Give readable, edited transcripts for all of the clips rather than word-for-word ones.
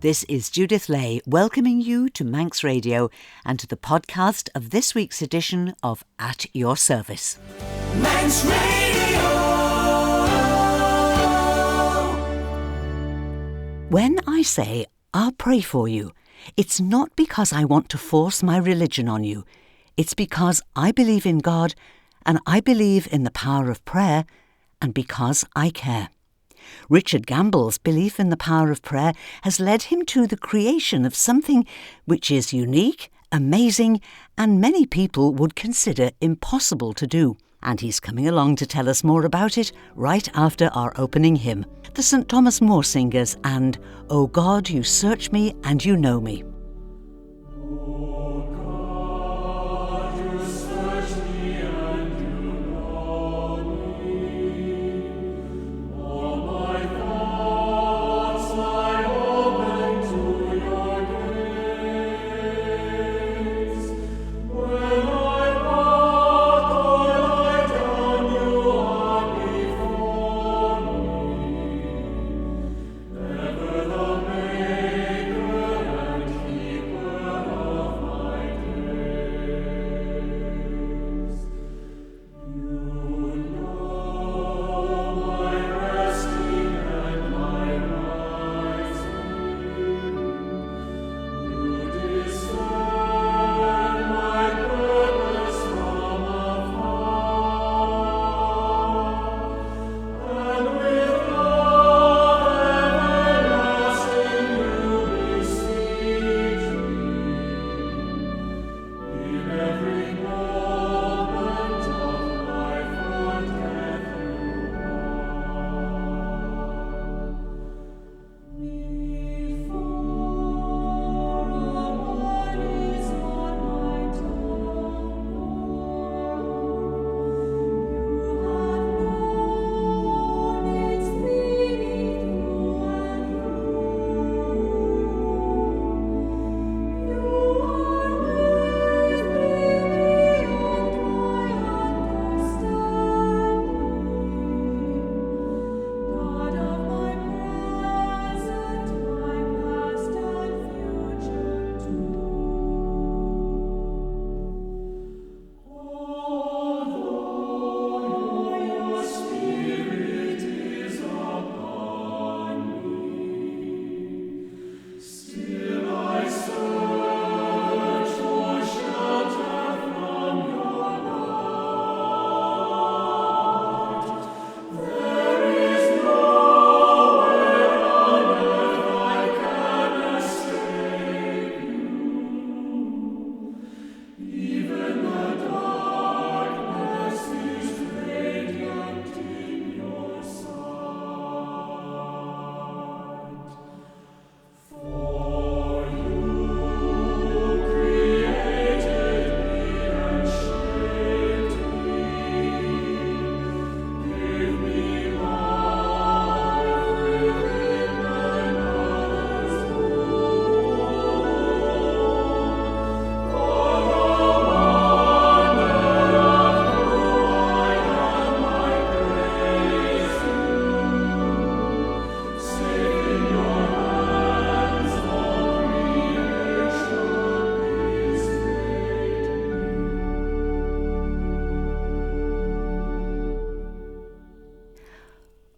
This is Judith Lay welcoming you to Manx Radio and to the podcast of this week's edition of At Your Service. Manx Radio. When I say, I'll pray for you, it's not because I want to force my religion on you. It's because I believe in God and I believe in the power of prayer and because I care. Richard Gamble's belief in the power of prayer has led him to the creation of something which is unique, amazing, and many people would consider impossible to do. And he's coming along to tell us more about it right after our opening hymn, the St Thomas More Singers and O God, You Search Me and You Know Me.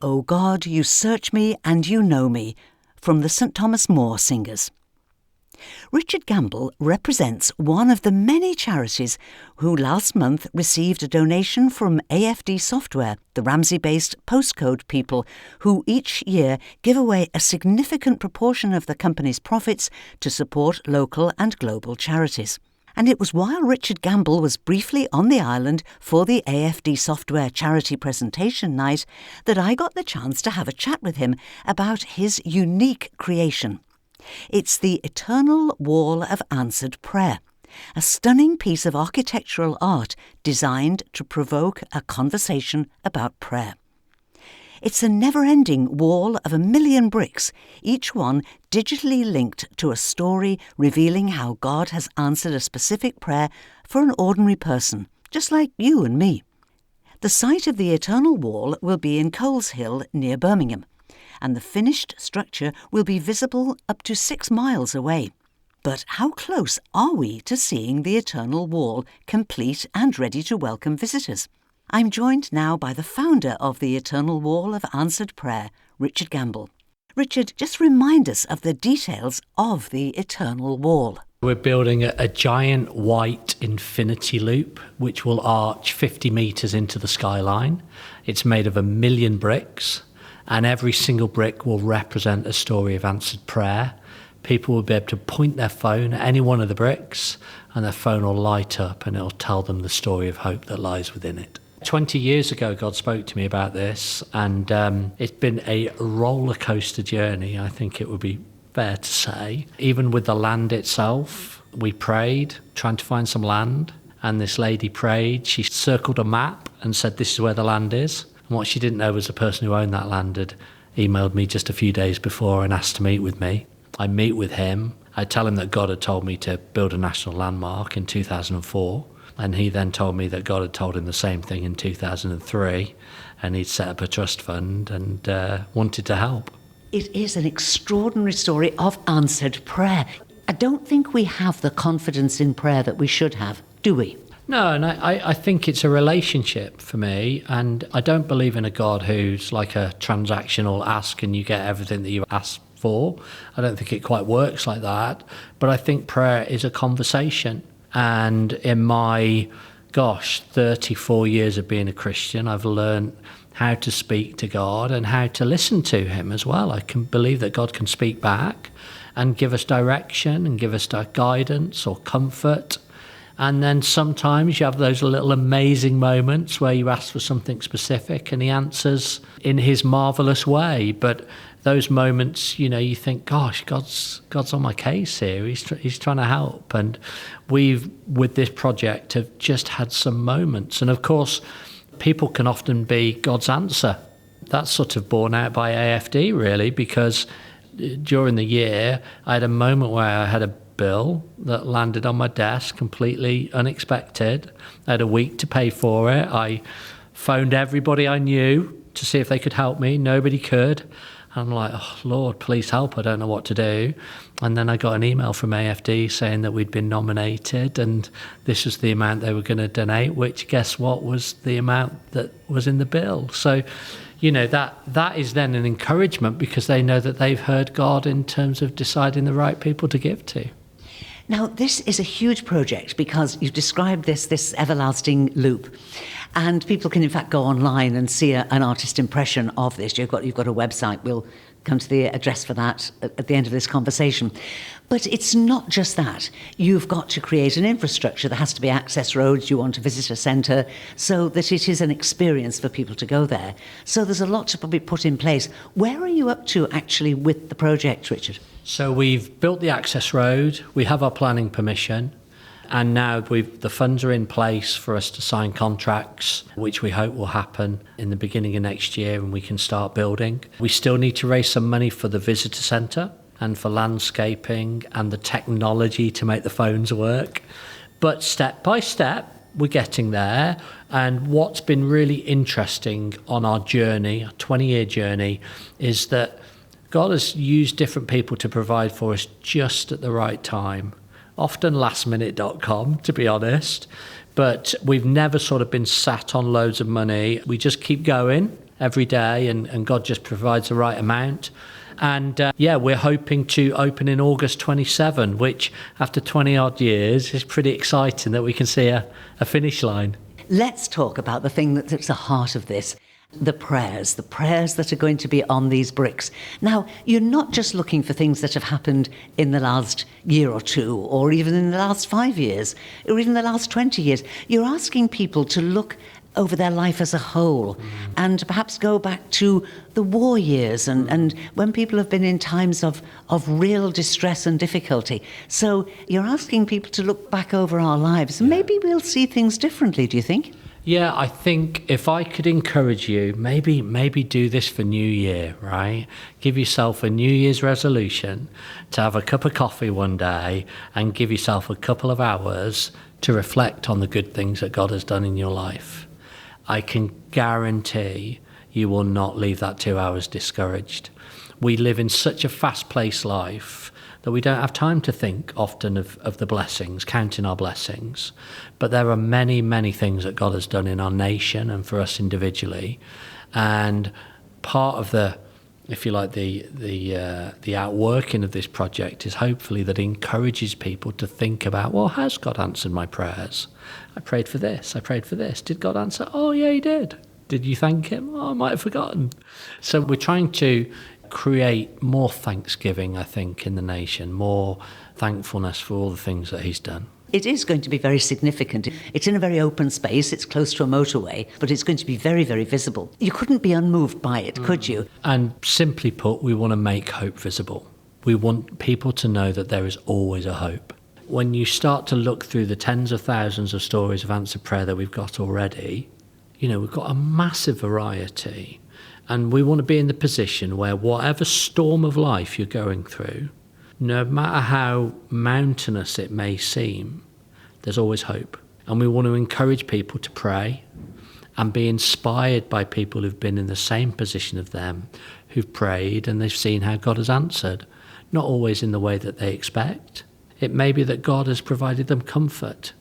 O God, You Search Me and You Know Me, from the St Thomas More Singers. Richard Gamble represents one of the many charities who last month received a donation from AFD Software, the Ramsey-based postcode people who each year give away a significant proportion of the company's profits to support local and global charities. And it was while Richard Gamble was briefly on the island for the AFD Software charity presentation night that I got the chance to have a chat with him about his unique creation. It's the Eternal Wall of Answered Prayer, a stunning piece of architectural art designed to provoke a conversation about prayer. It's a never-ending wall of 1 million bricks, each one digitally linked to a story revealing how God has answered a specific prayer for an ordinary person, just like you and me. The site of the Eternal Wall will be in Coleshill near Birmingham, and the finished structure will be visible up to 6 miles away. But how close are we to seeing the Eternal Wall complete and ready to welcome visitors? I'm joined now by the founder of the Eternal Wall of Answered Prayer, Richard Gamble. Richard, just remind us of the details of the Eternal Wall. We're building a giant white infinity loop which will arch 50 metres into the skyline. It's made of 1 million bricks, and every single brick will represent a story of answered prayer. People will be able to point their phone at any one of the bricks, and their phone will light up and it'll tell them the story of hope that lies within it. 20 years ago, God spoke to me about this, and it's been a roller coaster journey, I think it would be fair to say. Even with the land itself, we prayed, trying to find some land, and this lady prayed. She circled a map and said, this is where the land is. And what she didn't know was the person who owned that land had emailed me just a few days before and asked to meet with me. I meet with him. I tell him that God had told me to build a national landmark in 2004. And he then told me that God had told him the same thing in 2003. And he'd set up a trust fund and wanted to help. It is an extraordinary story of answered prayer. I don't think we have the confidence in prayer that we should have, do we? No, and I think it's a relationship for me, and I don't believe in a God who's like a transactional ask and you get everything that you ask for. I don't think it quite works like that, but I think prayer is a conversation. And in my, 34 years of being a Christian, I've learned how to speak to God and how to listen to him as well. I can believe that God can speak back and give us direction and give us guidance or comfort. And then sometimes you have those little amazing moments where you ask for something specific and he answers in his marvellous way. But those moments, you think, gosh, God's on my case here. He's trying to help. And we've, with this project, have just had some moments. And of course, people can often be God's answer. That's sort of borne out by AFD, really, because during the year, I had a moment where I had a bill that landed on my desk completely unexpected. I had a week to pay for it. I phoned everybody I knew to see if they could help me. Nobody could. I'm like, oh, Lord, please help. I don't know what to do. And then I got an email from AFD saying that we'd been nominated and this was the amount they were going to donate, which guess what was the amount that was in the bill. So, that is then an encouragement because they know that they've heard God in terms of deciding the right people to give to. Now, this is a huge project because you've described this everlasting loop. And people can, in fact, go online and see an artist impression of this. You've got a website. We'll come to the address for that at the end of this conversation. But it's not just that. You've got to create an infrastructure. There has to be access roads. You want a visitor centre so that it is an experience for people to go there. So there's a lot to be put in place. Where are you up to, actually, with the project, Richard? So we've built the access road. We have our planning permission. And now the funds are in place for us to sign contracts, which we hope will happen in the beginning of next year and we can start building. We still need to raise some money for the visitor centre and for landscaping and the technology to make the phones work. But step by step, we're getting there. And what's been really interesting on our journey, a 20-year journey, is that God has used different people to provide for us just at the right time. Often lastminute.com, to be honest, but we've never sort of been sat on loads of money. We just keep going every day and God just provides the right amount. And we're hoping to open in August 27, which after 20 odd years is pretty exciting that we can see a finish line. Let's talk about the thing that's at the heart of this. The prayers that are going to be on these bricks. Now, you're not just looking for things that have happened in the last year or two, or even in the last 5 years, or even the last 20 years. You're asking people to look over their life as a whole and perhaps go back to the war years and when people have been in times of real distress and difficulty. So you're asking people to look back over our lives and maybe we'll see things differently, do you think? Yeah, I think if I could encourage you, maybe do this for New Year, right? Give yourself a New Year's resolution to have a cup of coffee one day and give yourself a couple of hours to reflect on the good things that God has done in your life. I can guarantee you will not leave that 2 hours discouraged. We live in such a fast-paced life that we don't have time to think often of the blessings, counting our blessings. But there are many, many things that God has done in our nation and for us individually. And part of the, if you like, the outworking of this project is hopefully that it encourages people to think about, well, has God answered my prayers? I prayed for this, I prayed for this. Did God answer? Oh, yeah, he did. Did you thank him? Oh, I might have forgotten. So we're trying to create more thanksgiving, I think, in the nation, more thankfulness for all the things that he's done. It is going to be very significant. It's in a very open space, it's close to a motorway, but it's going to be very, very visible. You couldn't be unmoved by it, could you? And simply put, we want to make hope visible. We want people to know that there is always a hope. When you start to look through the tens of thousands of stories of answered prayer that we've got already, we've got a massive variety. And we want to be in the position where whatever storm of life you're going through, no matter how mountainous it may seem, there's always hope. And we want to encourage people to pray and be inspired by people who've been in the same position of them, who've prayed and they've seen how God has answered, not always in the way that they expect. It may be that God has provided them comfort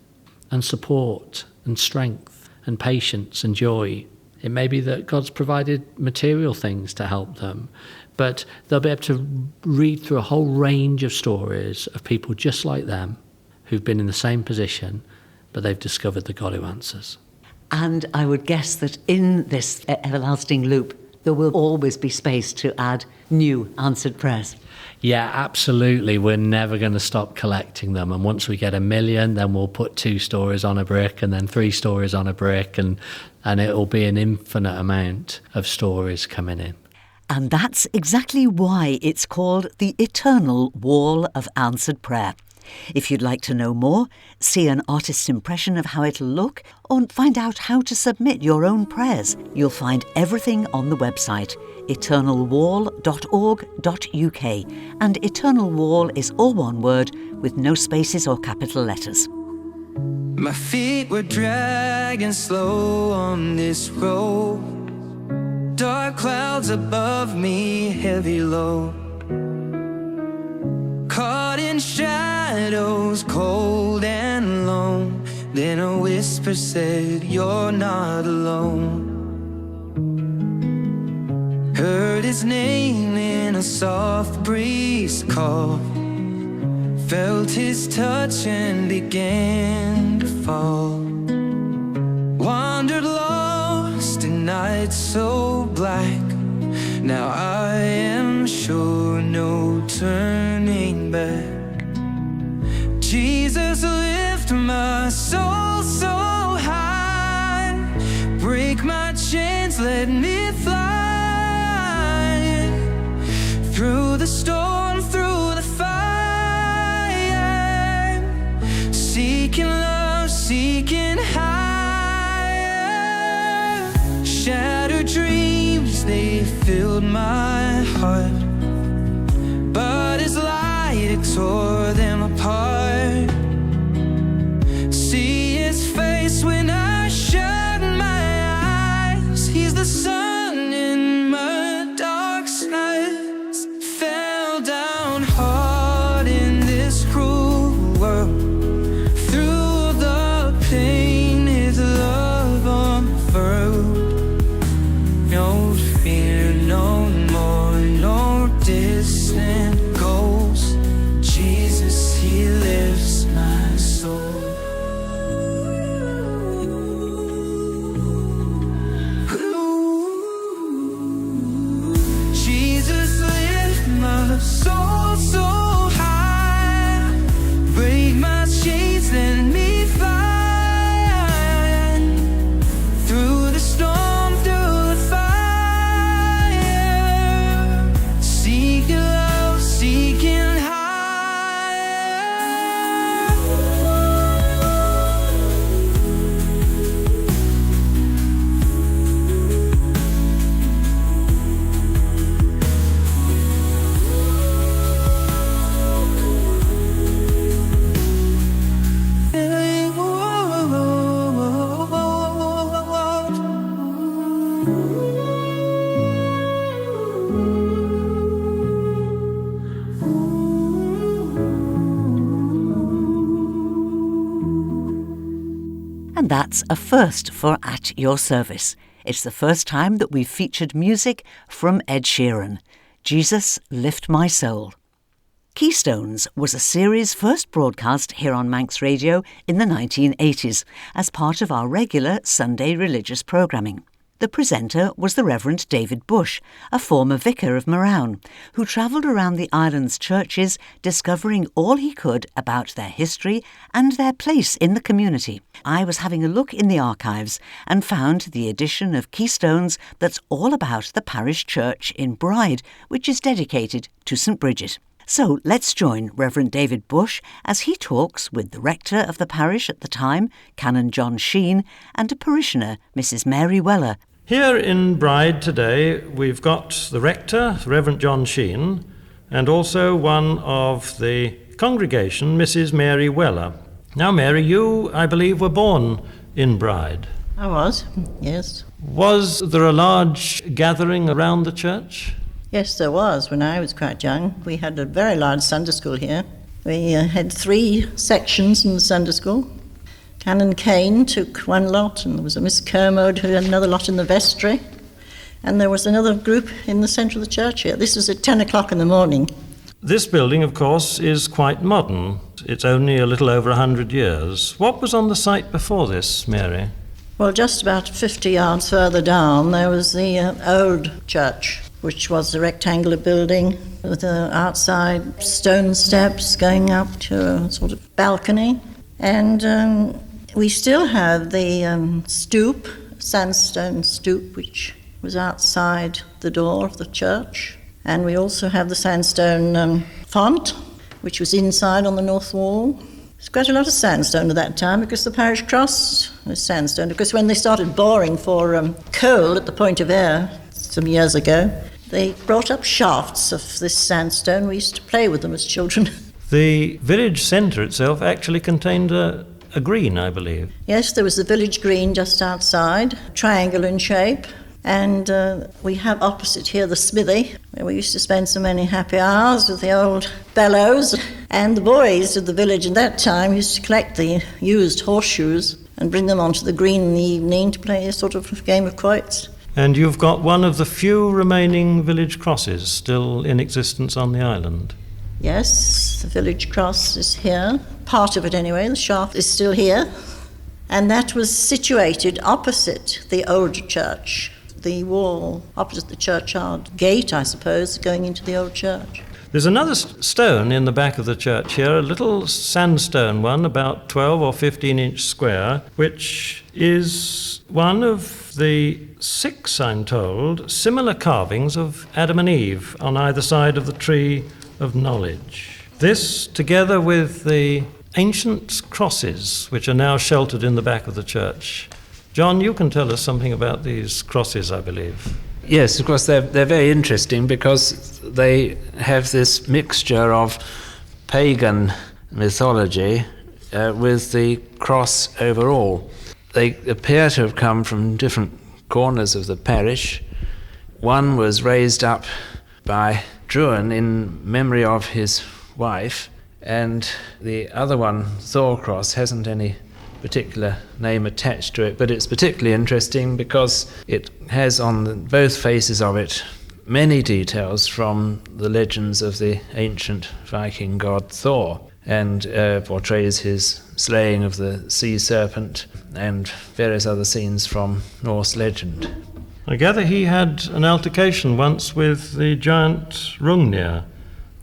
and support and strength and patience and joy. It may be that God's provided material things to help them, but they'll be able to read through a whole range of stories of people just like them who've been in the same position, but they've discovered the God who answers. And I would guess that in this everlasting loop, there will always be space to add new answered prayers. Yeah, absolutely. We're never going to stop collecting them. And once we get 1 million, then we'll put 2 stories on a brick and then 3 stories on a brick. And it will be an infinite amount of stories coming in. And that's exactly why it's called the Eternal Wall of Answered Prayer. If you'd like to know more, see an artist's impression of how it'll look, or find out how to submit your own prayers, you'll find everything on the website, eternalwall.org.uk. And Eternal Wall is all one word with no spaces or capital letters. My feet were dragging slow on this road. Dark clouds above me, heavy low. Caught in shadows, cold and lone. Then a whisper said, you're not alone. Heard his name in a soft breeze call. Felt his touch and began to fall. Wandered lost in nights so black. Now I am sure no turning back. Jesus, lift my soul so high. Break my chains, let me fly. Through the storm, through the fire. Seeking love, seeking higher. Shattered dreams, they filled my heart, but his light, it tore them apart. See his face when I shut my eyes. He's the sun in my dark skies. Fell down hard in this cruel world. Through the pain, his love unfurled. No fear, no more, no distant goals. Jesus, he lifts my soul. Jesus, lift my soul so high. Break my chains, let me fly. Through the storm, through the fire. Seeking love, seeking higher. that's a first for At Your Service. It's the first time that we've featured music from Ed Sheeran. Jesus, Lift My Soul. Keystones was a series first broadcast here on Manx Radio in the 1980s as part of our regular Sunday religious programming. The presenter was the Rev'd David Bush, a former Vicar of Marown, who travelled around the island's churches discovering all he could about their history and their place in the community. I was having a look in the archives and found the edition of Keystones that's all about the parish church in Bride, which is dedicated to St Brigid. So let's join Reverend David Bush as he talks with the rector of the parish at the time, Canon John Sheen, and a parishioner, Mrs Mary Weller. Here in Bride today, we've got the rector, Reverend John Sheen, and also one of the congregation, Mrs. Mary Weller. Now, Mary, you, I believe, were born in Bride. I was, yes. Was there a large gathering around the church? Yes, there was. When I was quite young, we had a very large Sunday school here. We had 3 sections in the Sunday school. Canon Kane took one lot, and there was a Miss Kermode who had another lot in the vestry. And there was another group in the centre of the church here. This was at 10 o'clock in the morning. This building, of course, is quite modern. It's only a little over 100 years. What was on the site before this, Mary? Well, just about 50 yards further down, there was the old church, which was a rectangular building with outside stone steps going up to a sort of balcony. And we still have the stoop, sandstone stoop, which was outside the door of the church. And we also have the sandstone font, which was inside on the north wall. There's quite a lot of sandstone at that time because the parish cross was sandstone. Because when they started boring for coal at the Point of Ayre some years ago, they brought up shafts of this sandstone. We used to play with them as children. The village centre itself actually contained a green, I believe. Yes, there was the village green just outside, triangular in shape. And we have opposite here the smithy, where we used to spend so many happy hours with the old bellows. And the boys of the village at that time used to collect the used horseshoes and bring them onto the green in the evening to play a sort of game of quoits. And you've got one of the few remaining village crosses still in existence on the island. Yes, the village cross is here. Part of it anyway, the shaft is still here. And that was situated opposite the old church. The wall opposite the churchyard gate, I suppose, going into the old church. There's another stone in the back of the church here, a little sandstone one, about 12 or 15 inch square, which is one of the 6, I'm told, similar carvings of Adam and Eve on either side of the tree of knowledge. This, together with the ancient crosses, which are now sheltered in the back of the church. John, you can tell us something about these crosses, I believe. Yes, of course, they're very interesting because they have this mixture of pagan mythology with the cross overall. They appear to have come from different corners of the parish. One was raised up by Druin in memory of his wife, and the other one, Thor Cross, hasn't any particular name attached to it, but it's particularly interesting because it has on both faces of it many details from the legends of the ancient Viking god Thor, and portrays his slaying of the sea serpent and various other scenes from Norse legend. I gather he had an altercation once with the giant Rungnir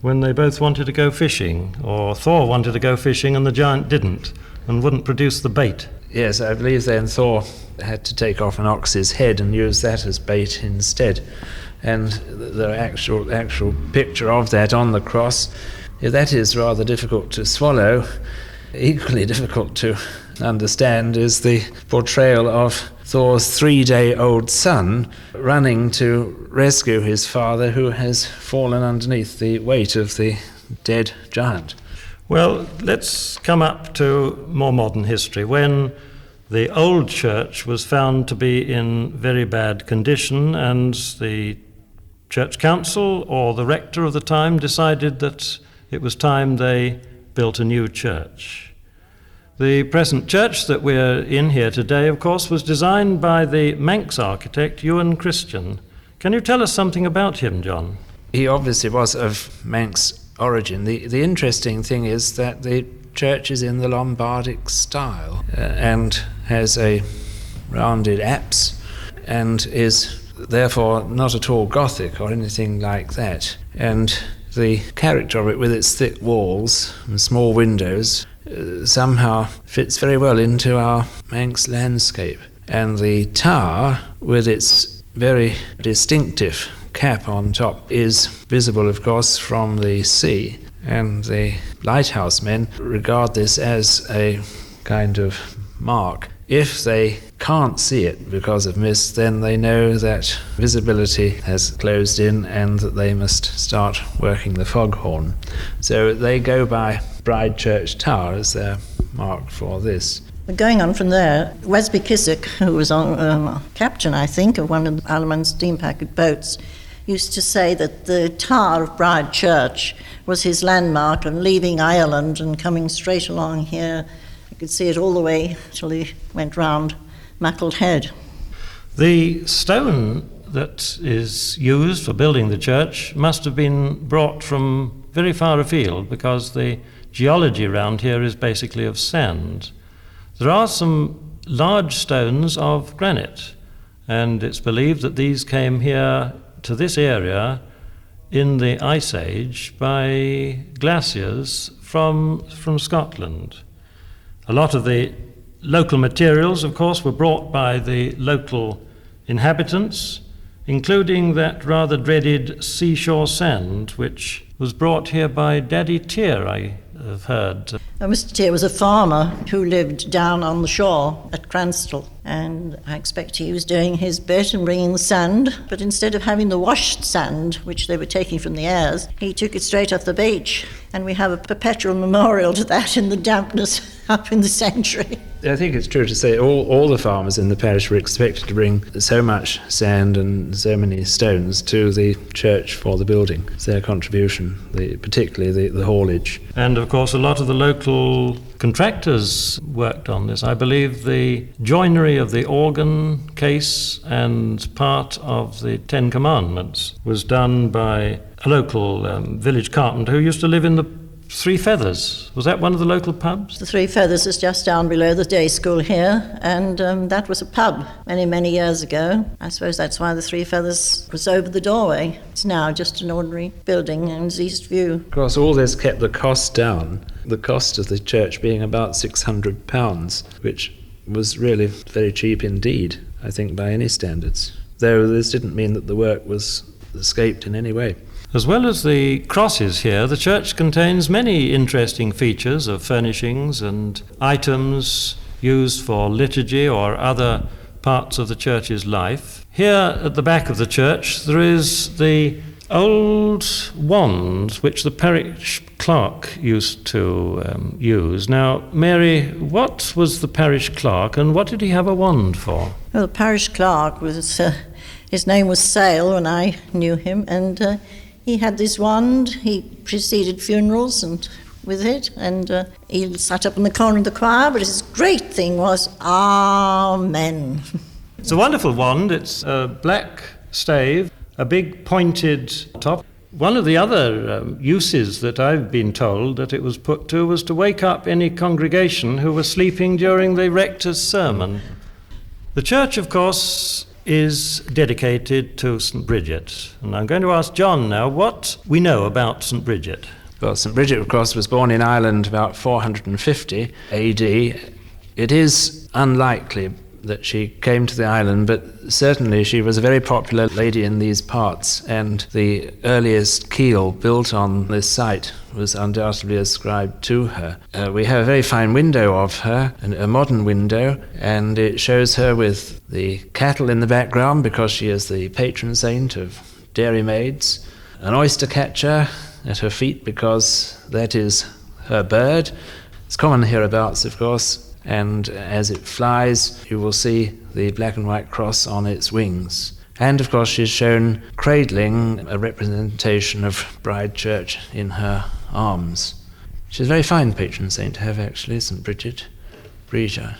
when they both wanted to go fishing, or Thor wanted to go fishing and the giant didn't and wouldn't produce the bait. Yes, I believe then Thor had to take off an ox's head and use that as bait instead. And the actual picture of that on the cross, that is rather difficult to swallow. Equally difficult to understand is the portrayal of Thor's 3-day-old son running to rescue his father, who has fallen underneath the weight of the dead giant. Well, let's come up to more modern history. When the old church was found to be in very bad condition and the church council or the rector of the time decided that it was time they built a new church. The present church that we're in here today, of course, was designed by the Manx architect Ewan Christian. Can you tell us something about him, John? He obviously was of Manx origin. The interesting thing is that the church is in the Lombardic style and has a rounded apse and is therefore not at all Gothic or anything like that. And the character of it, with its thick walls and small windows, somehow fits very well into our Manx landscape. And the tower, with its very distinctive cap on top, is visible, of course, from the sea. And the lighthouse men regard this as a kind of mark. If they can't see it because of mist, then they know that visibility has closed in and that they must start working the foghorn. So they go by Bride Church Tower as their mark for this. Going on from there, Wesby Kissack, who was captain, I think, of one of the Isle of Man steam packet boats, used to say that the tower of Bride Church was his landmark, and leaving Ireland and coming straight along here, you could see it all the way till he went round Mackle Head. The stone that is used for building the church must have been brought from very far afield, because the geology around here is basically of sand. There are some large stones of granite, and it's believed that these came here to this area in the Ice Age by glaciers from Scotland. A lot of the local materials, of course, were brought by the local inhabitants, including that rather dreaded seashore sand, which was brought here by Daddy Tier, I have heard. Mr. Tier was a farmer who lived down on the shore at Cranstall, and I expect he was doing his bit and bringing the sand, but instead of having the washed sand, which they were taking from the Ayres, he took it straight off the beach, and we have a perpetual memorial to that in the dampness up in the sanctuary. I think it's true to say all the farmers in the parish were expected to bring so much sand and so many stones to the church for the building. It's their contribution, particularly the haulage. And of course a lot of the local contractors worked on this. I believe the joinery of the organ case and part of the Ten Commandments was done by a local village carpenter who used to live in the Three Feathers. Was that one of the local pubs? The Three Feathers is just down below the day school here, and that was a pub many, many years ago. I suppose that's why the Three Feathers was over the doorway. It's now just an ordinary building in East View. Of course, all this kept the cost down, the cost of the church being about £600, which was really very cheap indeed, I think, by any standards. Though this didn't mean that the work was escaped in any way. As well as the crosses here, the church contains many interesting features of furnishings and items used for liturgy or other parts of the church's life. Here at the back of the church there is the old wand which the parish clerk used to use. Now, Mary, what was the parish clerk and what did he have a wand for? Well, the parish clerk was, his name was Sale when I knew him, and he had this wand. He preceded funerals and with it, and he sat up in the corner of the choir, but his great thing was Amen. It's a wonderful wand. It's a black stave, a big pointed top. One of the other uses that I've been told that it was put to was to wake up any congregation who were sleeping during the rector's sermon. The church, of course, is dedicated to St Brigid. And I'm going to ask John now what we know about St Brigid. Well, St Brigid, of course, was born in Ireland about 450 AD. It is unlikely that she came to the island, but certainly she was a very popular lady in these parts, and the earliest keel built on this site was undoubtedly ascribed to her. We have a very fine window of her, a modern window, and it shows her with the cattle in the background because she is the patron saint of dairymaids, an oyster catcher at her feet because that is her bird. It's common hereabouts, of course, and as it flies you will see the black and white cross on its wings. And of course she's shown cradling a representation of Bride Church in her arms. She's a very fine patron saint to have, actually, St Brigid. preacher.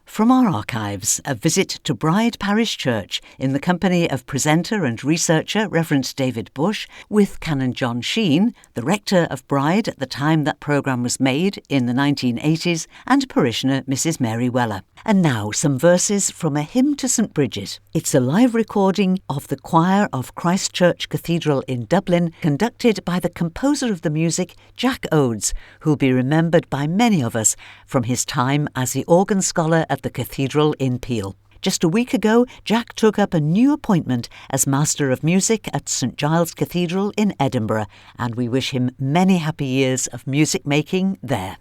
From our archives, a visit to Bride Parish Church in the company of presenter and researcher Rev'd David Bush with Canon John Sheen, the Rector of Bride at the time that programme was made in the 1980s, and parishioner Mrs Mary Weller. And now some verses from a hymn to St Brigid. It's a live recording of the choir of Christ Church Cathedral in Dublin, conducted by the composer of the music, Jack Oades, who'll be remembered by many of us from his time as the organ scholar at the cathedral in Peel. Just a week ago, Jack took up a new appointment as Master of Music at St Giles Cathedral in Edinburgh, and we wish him many happy years of music making there.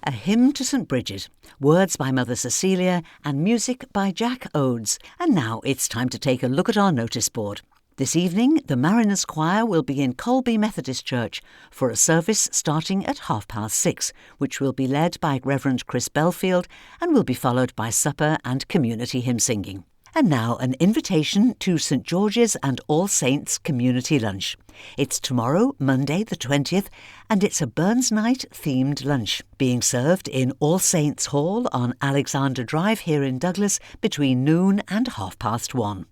A hymn to St Brigid, words by Mother Cecilia and music by Jack Oades. And now it's time to take a look at our notice board. This evening, the Mariners Choir will be in Colby Methodist Church for a service starting at 6:30, which will be led by Reverend Chris Belfield and will be followed by supper and community hymn singing. And now an invitation to St George's and All Saints Community Lunch. It's tomorrow, Monday the 20th, and it's a Burns Night themed lunch, being served in All Saints Hall on Alexander Drive here in Douglas between noon and 1:30.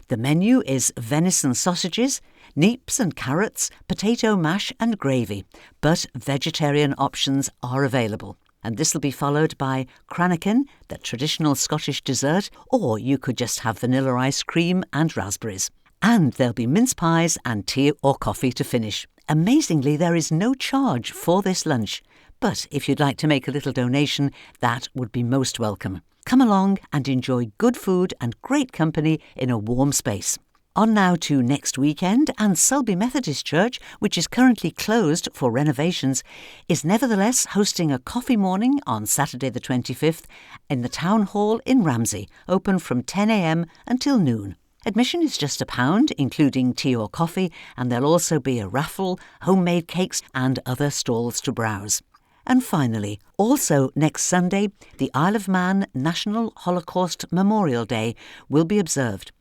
The menu is venison sausages, neeps and carrots, potato mash and gravy, but vegetarian options are available. And this will be followed by cranachan, the traditional Scottish dessert, or you could just have vanilla ice cream and raspberries. And there'll be mince pies and tea or coffee to finish. Amazingly, there is no charge for this lunch, but if you'd like to make a little donation, that would be most welcome. Come along and enjoy good food and great company in a warm space. On now to next weekend, and Selby Methodist Church, which is currently closed for renovations, is nevertheless hosting a coffee morning on Saturday the 25th in the Town Hall in Ramsey, open from 10 a.m. until noon. Admission is just £1, including tea or coffee, and there'll also be a raffle, homemade cakes and other stalls to browse. And finally, also next Sunday, the Isle of Man National Holocaust Memorial Day will be observed.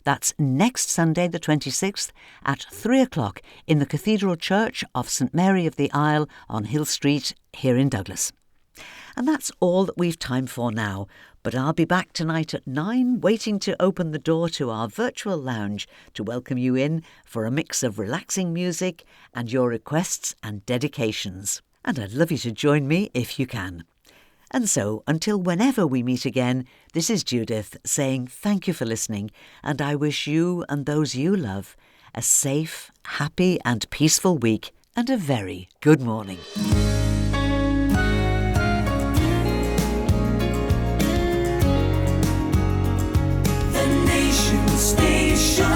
That's next Sunday the 26th at 3 o'clock in the Cathedral Church of St Mary of the Isle on Hill Street here in Douglas. And that's all that we've time for now, but I'll be back tonight at 9 waiting to open the door to our virtual lounge to welcome you in for a mix of relaxing music and your requests and dedications. And I'd love you to join me if you can. And so, until whenever we meet again, this is Judith saying thank you for listening, and I wish you and those you love a safe, happy and peaceful week and a very good morning. station.